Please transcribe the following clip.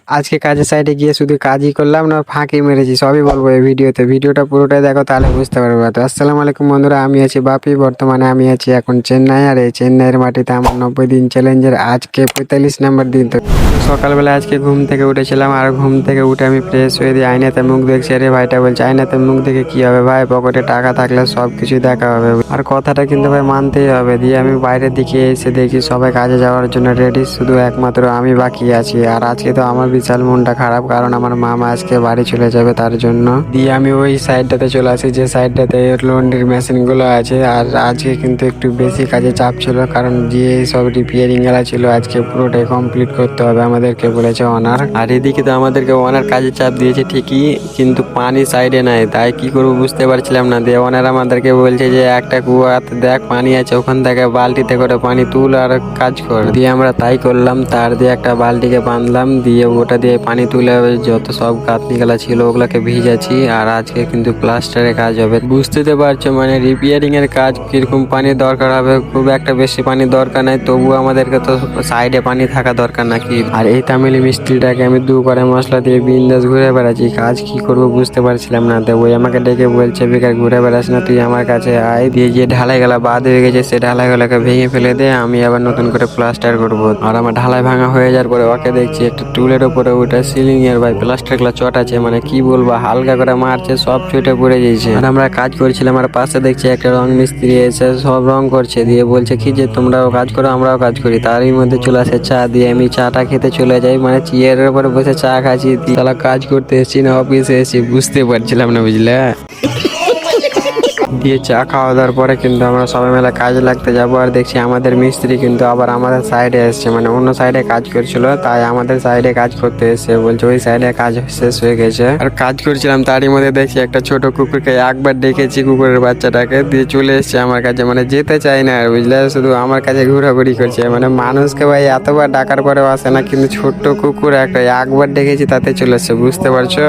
আজকে কাজের সাইডে গিয়ে শুধু কাজই করলাম না ফাঁকি মেরেছি, সবই বলবো এই ভিডিওতে। ভিডিওটা পুরোটাই দেখো, তাহলে বুঝতে পারবে। তো আসসালামু আলাইকুম বন্ধুরা, আমি আছি বাপি। বর্তমানে আমি আছি এখন চেন্নাই, আর এই চেন্নাইয়ের মাটিতে আমার 90 দিন চ্যালেঞ্জের আজকে 45 নম্বর দিন। তো সকালবেলা আজকে ঘুম থেকে উঠেছিলাম, আর ঘুম থেকে উঠে আমি ফ্রেশ হয়ে দিয়ে আয়নাতে মুখ দেখছি। আরে ভাইটা বলছে আয়নাতে মুখ দেখে কি হবে ভাই, পকেটে টাকা থাকলে সব কিছু দেখা হবে, আর কথাটা কিন্তু ভাই মানতেই হবে। দিয়ে আমি বাইরের দিকে এসে দেখি সবাই কাজে যাওয়ার জন্য রেডি, শুধু একমাত্র আমি বাকি আছি। আর আজকে তো আমার বিশাল মনটা খারাপ, কারণ আমার মামা আজকে বাড়ি চলে যাবে তার জন্য। দিয়ে আমি ওই সাইডটাতে চলে আসি, যে সাইডটাতে লন্ড্রির মেশিন গুলো আছে। আর আজকে কিন্তু একটু বেশি কাজে চাপ ছিল, কারণ যে সব রিপেয়ারিং এরা ছিল আজকে পুরোটাই কমপ্লিট করতে হবে আমাদেরকে বলেছে ওনার। আর এদিকে তো আমাদেরকে ওনার কাজে চাপ দিয়েছে ঠিকই, কিন্তু পানি সাইডে নাই, তাই কি করবো বুঝতে পারছিলাম না। দিয়ে ওনার আমাদেরকে বলছে যে একটা কুয়াতে দেখ পানি আছে, ওখান থেকে বালতিতে করে পানি তুল আর কাজ কর। দিয়ে আমরা তাই করলাম, তার দিয়ে একটা বালতিকে বাঁধলাম, দিয়ে ওটা দিয়ে পানি তুলে যত সব গাঁথনি গেলা ছিল ওগুলাকে ভিজাচ্ছি। আর আজকে কিন্তু প্লাস্টারের কাজ হবে, বুঝতে তো পারছো, মানে রিপেয়ারিং এর কাজ কিরকম পানির দরকার হবে। খুব একটা বেশি পানির দরকার নাই, তবু আমাদেরকে তো সাইডে পানি থাকা দরকার নাকি। আর এই তামিলি মিস্ত্রিটাকে আমি দু করে মশলা দিয়ে বিন্দাস ঘুরে বেড়াচ্ছি, কাজ কি করবো বুঝতে পারছিলাম না। তো ওই আমাকে ডেকে বলছে বেকার ঘুরে বেড়াস না, তুই আমার কাছে আয়, দিয়ে যে ঢালাই গেলা বাদ হয়ে গেছে সে ঢালাই গুলাকে ভেঙে ফেলে দে, আমি আবার নতুন করে প্লাস্টার করবো। আর আমার ঢালাই ভাঙা হয়ে যাওয়ার পরে ওকে দেখছি একটা টুলের উপরে ওটা সিলিং এর ভাই প্লাস্টার গুলা চট আছে, মানে কি বলবো, হালকা করে মারছে সব ছুটে পড়ে গেছে। আর আমরা কাজ করছিলাম, আর পাশে দেখছি একটা রং মিস্ত্রি এসে সব রং করছে। দিয়ে বলছে কি যে তোমরাও কাজ করো আমরাও কাজ করি, তারই মধ্যে চলে আসে চা। দিয়ে আমি চাটা খেতে চলে যাই, মানে চেয়ারের উপরে বসে চা খাচ্ছি। তাহলে কাজ করতে এসেছি না অফিসে এসেছি বুঝতে পারছিলাম না, বুঝলে। দিয়ে চা খাওয়া দাওয়ার পরে কিন্তু আমরা সবাই মিলে কাজে লাগতে যাবো। আর দেখছি আমাদের মিস্ত্রি কিন্তু আবার আমাদের সাইডে এসছে, মানে অন্য সাইডে কাজ করছিল, তাই আমাদের সাইডে কাজ করতে এসছে। বলছে ওই সাইডে কাজ শেষ হয়ে গেছে। আর কাজ করছিলাম, তারই মধ্যে দেখছি একটা ছোট কুকুরকে একবার ডেকেছি, কুকুরের বাচ্চাটাকে, দিয়ে চলে এসছে আমার কাছে, মানে যেতে চাই না আর, বুঝলে, শুধু আমার কাছে ঘোরাঘুরি করছে। মানে মানুষকে ভাই এতবার ডাকার পরেও আসে না, কিন্তু ছোট্ট কুকুর একটা একবার ডেকেছি তাতে চলে এসছে, বুঝতে পারছো।